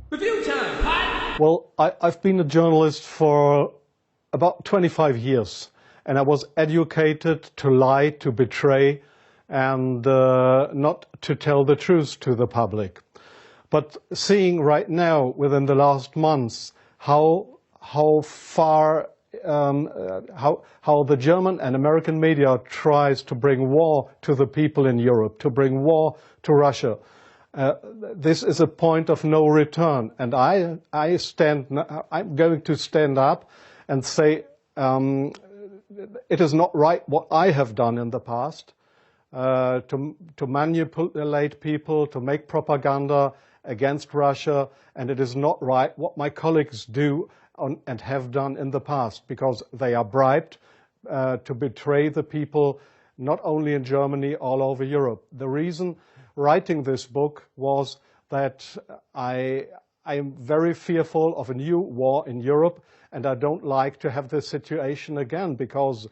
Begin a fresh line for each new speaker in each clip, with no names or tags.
Review time, Pat!
Well, I've been a journalist for about 25 years, and I was educated to lie, to betray, and not to tell the truth to the public. But seeing right now, within the last months, how far how the German and American media tries to bring war to the people in Europe, to bring war to Russia. This is a point of no return, and I'm going to stand up and say it is not right what I have done in the past, to manipulate people, to make propaganda against Russia, and it is not right what my colleagues do and have done in the past, because they are bribed to betray the people, not only in Germany, all over Europe. The reason writing this book was that I am very fearful of a new war in Europe, and I don't like to have this situation again, because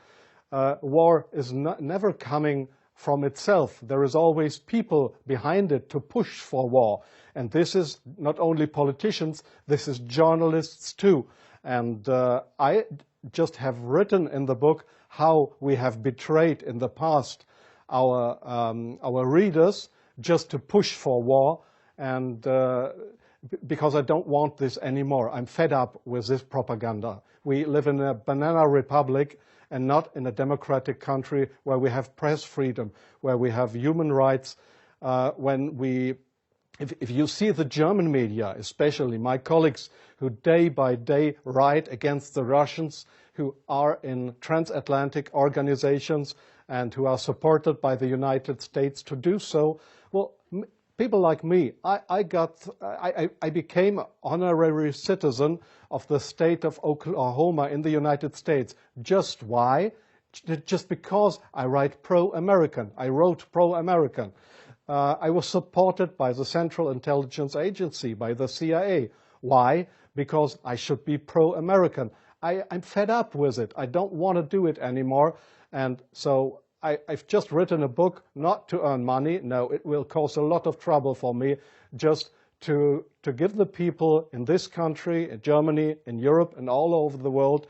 war is never coming from itself. There is always people behind it to push for war. And this is not only politicians, this is journalists too. And I just have written in the book how we have betrayed in the past our readers just to push for war, and because I don't want this anymore. I'm fed up with this propaganda. We live in a banana republic and not in a democratic country where we have press freedom, where we have human rights. If you see the German media, especially my colleagues who day by day write against the Russians, who are in transatlantic organizations and who are supported by the United States to do so, well, people like me, I became an honorary citizen of the state of Oklahoma in the United States. Just why? Just because I write pro-American. I wrote pro-American. I was supported by the Central Intelligence Agency, by the CIA. Why? Because I should be pro-American. I'm fed up with it. I don't want to do it anymore. And so I've just written a book not to earn money. No, it will cause a lot of trouble for me, just to give the people in this country, in Germany, in Europe, and all over the world,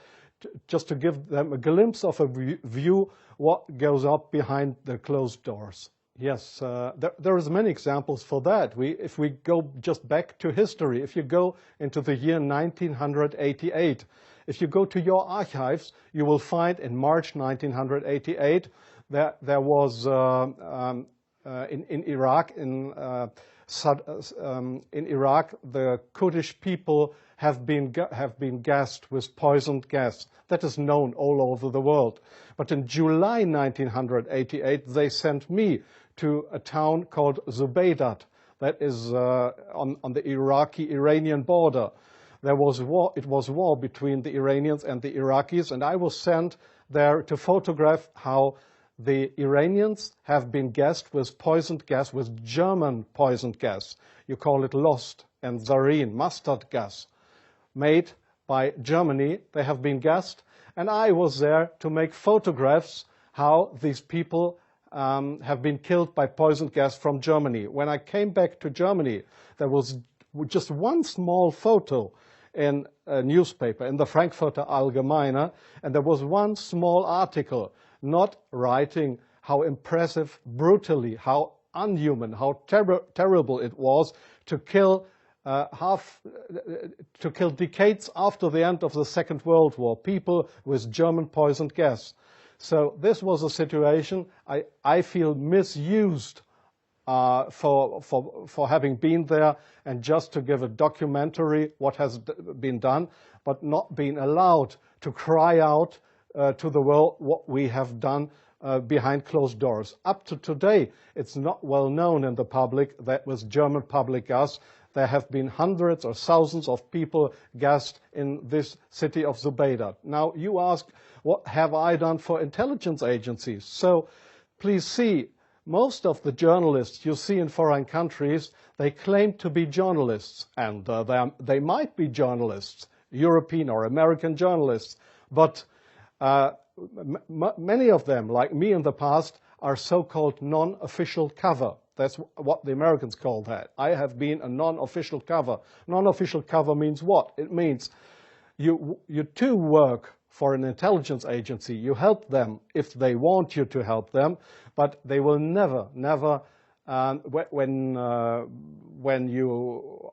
just to give them a glimpse of a view what goes up behind the closed doors. Yes, there is many examples for that. If we go just back to history, if you go into the year 1988, if you go to your archives, you will find in March 1988 that there was in Iraq, the Kurdish people have been gassed with poisoned gas. That is known all over the world. But in July 1988, they sent me to a town called Zubaydat, that is on the Iraqi-Iranian border. There was war. It was war between the Iranians and the Iraqis, and I was sent there to photograph how the Iranians have been gassed with poisoned gas, with German poisoned gas. You call it Lost and Zareen, mustard gas, made by Germany. They have been gassed, and I was there to make photographs how these people have been killed by poisoned gas from Germany. When I came back to Germany, there was just one small photo in a newspaper, in the Frankfurter Allgemeine, and there was one small article not writing how impressive, brutally, how unhuman, how terrible it was to kill decades after the end of the Second World War, people with German poisoned gas. So this was a situation I feel misused for having been there and just to give a documentary what has been done, but not being allowed to cry out to the world what we have done behind closed doors. Up to today, it's not well known in the public that with German public gas, there have been hundreds or thousands of people gassed in this city of Zubaydat. Now, you ask, what have I done for intelligence agencies? So, please see, most of the journalists you see in foreign countries, they claim to be journalists, and they might be journalists, European or American journalists, but many of them, like me in the past, are so-called non-official cover. That's what the Americans call that. I have been a non-official cover. Non-official cover means what? It means you too work for an intelligence agency. You help them if they want you to help them, but they will never, when you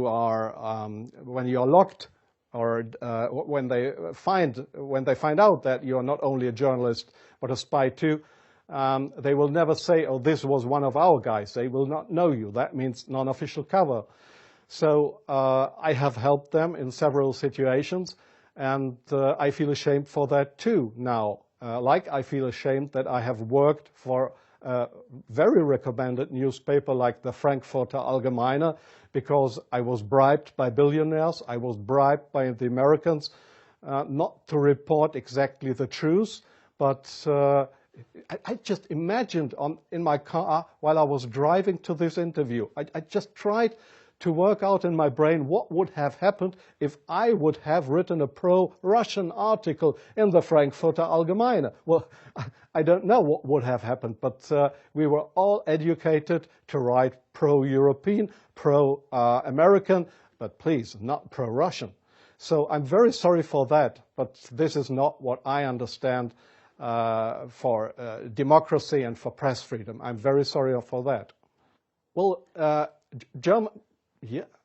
are locked, or when they find out that you are not only a journalist but a spy too, they will never say, "Oh, this was one of our guys." They will not know you. That means non-official cover. So I have helped them in several situations, and I feel ashamed for that too now. Like I feel ashamed that I have worked for a very recommended newspaper like the Frankfurter Allgemeine, because I was bribed by billionaires, I was bribed by the Americans not to report exactly the truth, but I just imagined in my car while I was driving to this interview, I just tried to work out in my brain what would have happened if I would have written a pro-Russian article in the Frankfurter Allgemeine. Well, I don't know what would have happened, but we were all educated to write pro-European, pro-American, but please, not pro-Russian. So I'm very sorry for that, but this is not what I understand for democracy and for press freedom. I'm very sorry for that. Well,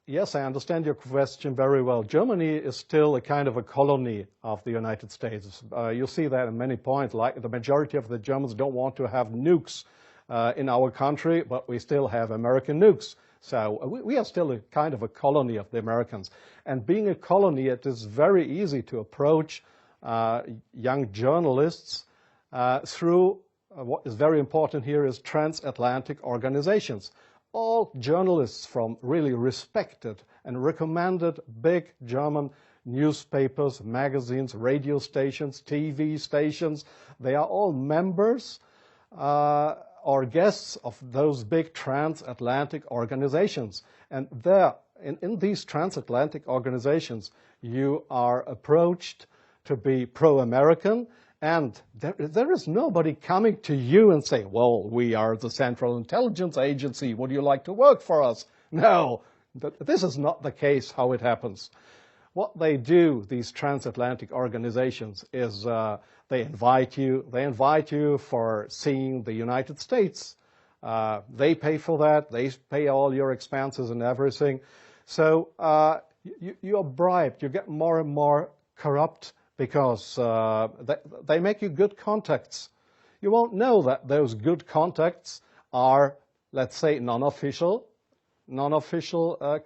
yes, I understand your question very well. Germany is still a kind of a colony of the United States. You see that in many points, like the majority of the Germans don't want to have nukes in our country, but we still have American nukes. So we are still a kind of a colony of the Americans. And being a colony, it is very easy to approach young journalists through what is very important here is transatlantic organizations. All journalists from really respected and recommended big German newspapers, magazines, radio stations, TV stations, they are all members or guests of those big transatlantic organizations. And there, in these transatlantic organizations, you are approached to be pro-American, and there is nobody coming to you and saying, well, we are the Central Intelligence Agency, would you like to work for us? No, this is not the case how it happens. What they do, these transatlantic organizations, is they invite you for seeing the United States. They pay for that, they pay all your expenses and everything. So you are bribed, you get more and more corrupt, because they make you good contacts. You won't know that those good contacts are, let's say, non-official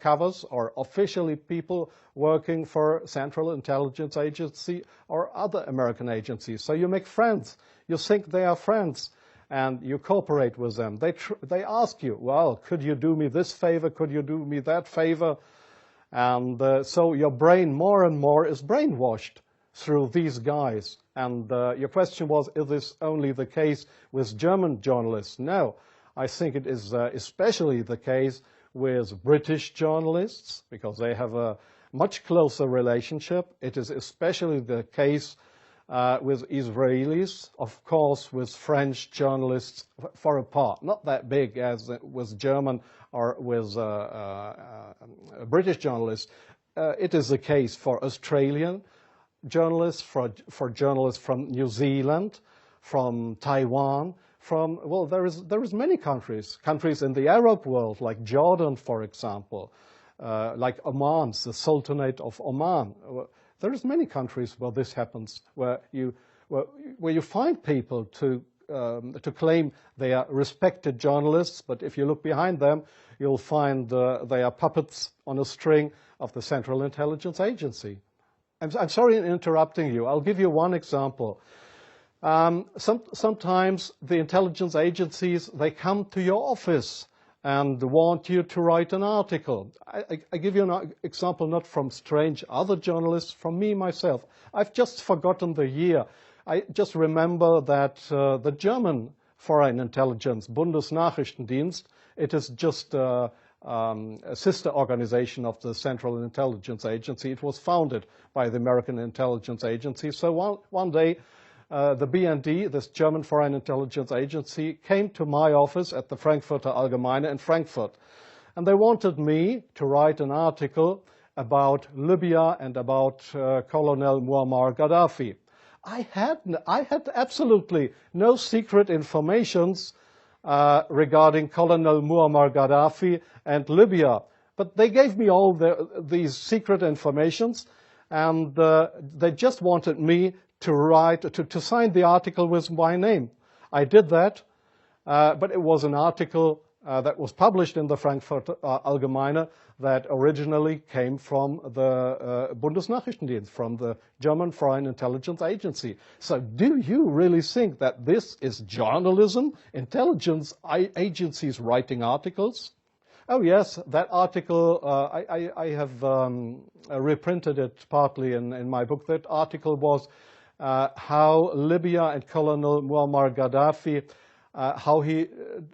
covers, or officially people working for Central Intelligence Agency or other American agencies. So you make friends. You think they are friends, and you cooperate with them. They ask you, well, could you do me this favor? Could you do me that favor? And so your brain more and more is brainwashed through these guys. And your question was, is this only the case with German journalists? No, I think it is especially the case with British journalists, because they have a much closer relationship. It is especially the case with Israelis, of course, with French journalists for a part, not that big as with German or with British journalists. It is the case for Australian journalists, for journalists from New Zealand, from Taiwan, well, there is many countries in the Arab world, like Jordan, for example, like Oman, the Sultanate of Oman. There is many countries where this happens, where you find people to claim they are respected journalists, but if you look behind them, you'll find they are puppets on a string of the Central Intelligence Agency. I'm sorry in interrupting you. I'll give you one example. Sometimes the intelligence agencies, they come to your office and want you to write an article. I give you an example not from strange other journalists, from me myself. I've just forgotten the year. I just remember that the German Foreign Intelligence, Bundesnachrichtendienst, it is just a sister organization of the Central Intelligence Agency. It was founded by the American Intelligence Agency. So one day the BND, this German Foreign Intelligence Agency, came to my office at the Frankfurter Allgemeine in Frankfurt. And they wanted me to write an article about Libya and about Colonel Muammar Gaddafi. I had absolutely no secret informations regarding Colonel Muammar Gaddafi and Libya. But they gave me all these secret informations, and they just wanted me to write, to sign the article with my name. I did that, but it was an article that was published in the Frankfurter Allgemeine that originally came from the Bundesnachrichtendienst, from the German Foreign Intelligence Agency. So do you really think that this is journalism, intelligence agencies writing articles? Oh yes, that article, I have reprinted it partly in my book. That article was how Libya and Colonel Muammar Gaddafi, how he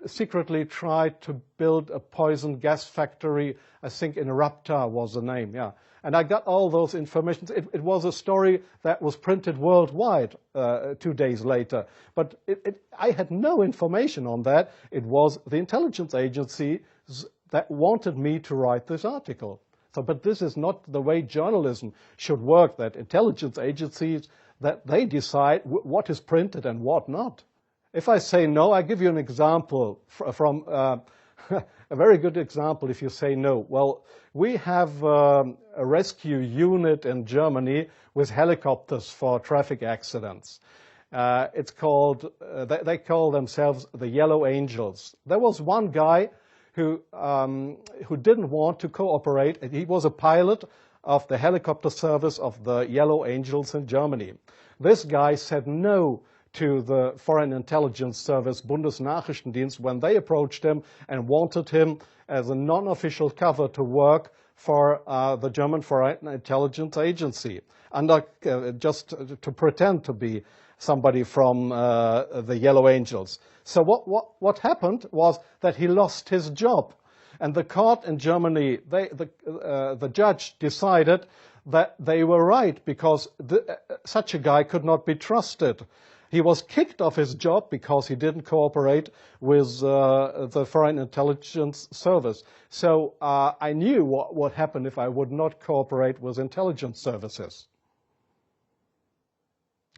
secretly tried to build a poison gas factory, I think in Rabta was the name, yeah. And I got all those information. It was a story that was printed worldwide 2 days later. But I had no information on that. It was the intelligence agencies that wanted me to write this article. So, but this is not the way journalism should work, that intelligence agencies, that they decide what is printed and what not. If I say no, I give you an example from a very good example if you say no. Well, we have a rescue unit in Germany with helicopters for traffic accidents. It's called, they call themselves the Yellow Angels. There was one guy who didn't want to cooperate. He was a pilot of the helicopter service of the Yellow Angels in Germany. This guy said no to the Foreign Intelligence Service, Bundesnachrichtendienst, when they approached him and wanted him as a non-official cover to work for the German Foreign Intelligence Agency, under just to pretend to be somebody from the Yellow Angels. So what happened was that he lost his job. And the court in Germany, the judge decided that they were right, because such a guy could not be trusted. He was kicked off his job because he didn't cooperate with the Foreign Intelligence Service. So I knew what would happen if I would not cooperate with intelligence services.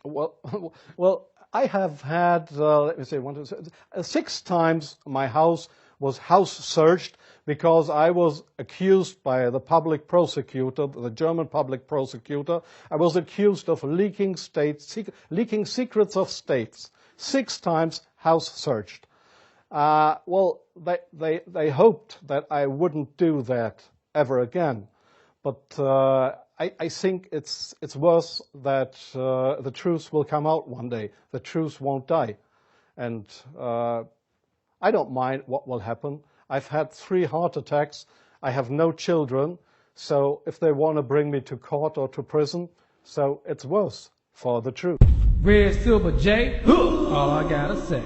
Well, I have had, let me say, 6 times my house was house searched because I was accused by the public prosecutor, the German public prosecutor. I was accused of leaking secrets of states. 6 times house searched. Well, they hoped that I wouldn't do that ever again. But I think it's worse that the truth will come out one day. The truth won't die. And I don't mind what will happen. I've had 3 heart attacks. I have no children. So if they want to bring me to court or to prison, so it's worse for the truth.
Redsilverj, all I gotta say.